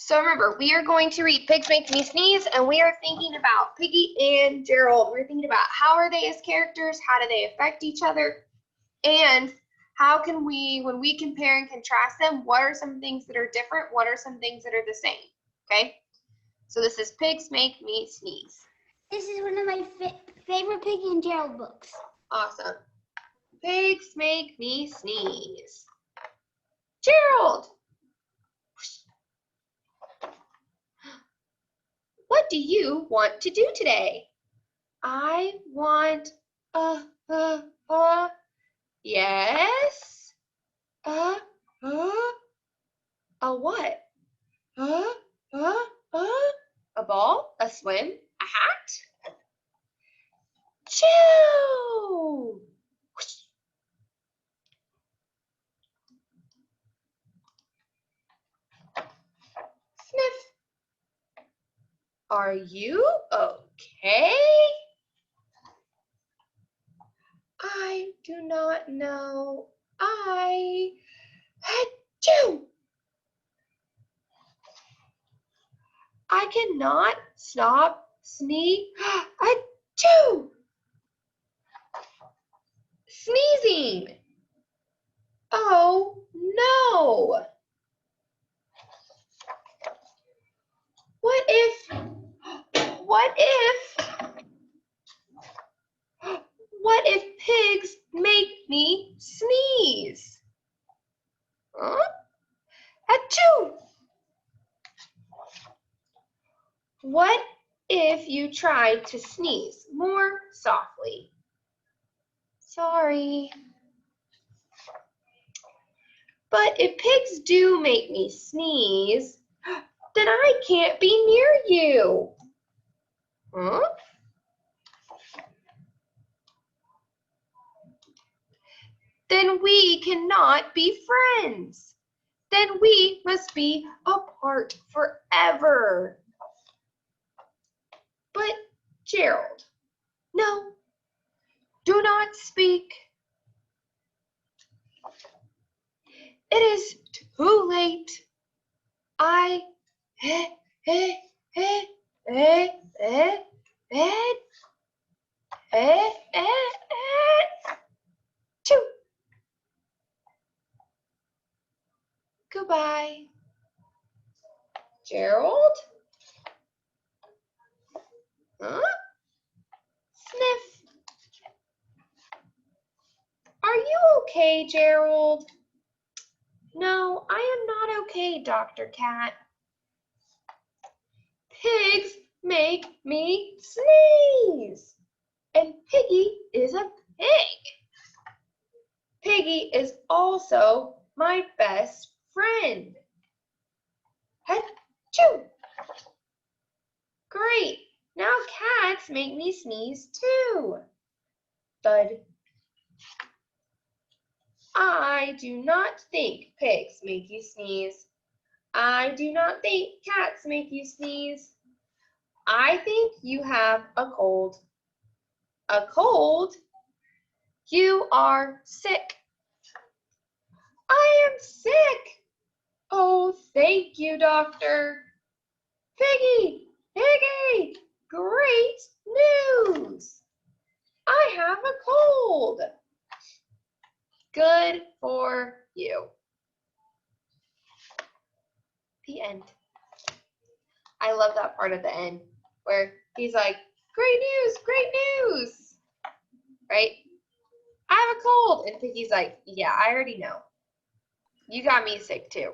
So remember, we are going to read Pigs Make Me Sneeze, and we are thinking about Piggie and Gerald. We're thinking about how are they as characters, how do they affect each other, and how can we, when we compare and contrast them, what are some things that are different, what are some things that are the same, okay? So this is Pigs Make Me Sneeze. This is one of my favorite Piggie and Gerald books. Awesome. Pigs Make Me Sneeze. Gerald! What do you want to do today? I want, yes? A what? A ball? A swim? A hat? Chew! Sniff. Are you okay? I do not know. Achoo! I cannot stop achoo! Sneezing. Oh no. What if pigs make me sneeze? Huh? Achoo! What if you try to sneeze more softly? Sorry. But if pigs do make me sneeze, then I can't be near you. Huh? Then we cannot be friends. Then we must be apart forever. But Gerald, no, do not speak. It is too late. Choo. Goodbye. Gerald? Huh? Sniff. Are you okay, Gerald? No, I am not okay, Dr. Cat. Pigs make me sneeze. And Piggie is a pig. Piggie is also my best friend. Achoo! Great. Now cats make me sneeze too. Thud. I do not think pigs make you sneeze. I do not think cats make you sneeze. I think you have a cold. A cold? You are sick. I am sick. Oh, thank you, doctor. Piggie, Piggie, great news. I have a cold. Good for you. The end. I love that part at the end where he's like, great news, right? I have a cold. And Piggie's like, yeah, I already know. You got me sick too.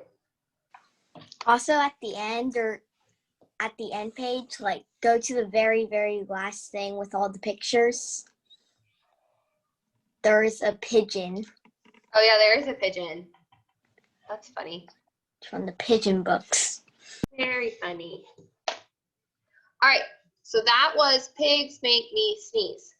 Also at the end, or at the end page, like go to the very, very last thing with all the pictures. There is a pigeon. Oh yeah, there is a pigeon. That's funny. It's from the pigeon books. Very funny. All right, so that was Pigs Make Me Sneeze.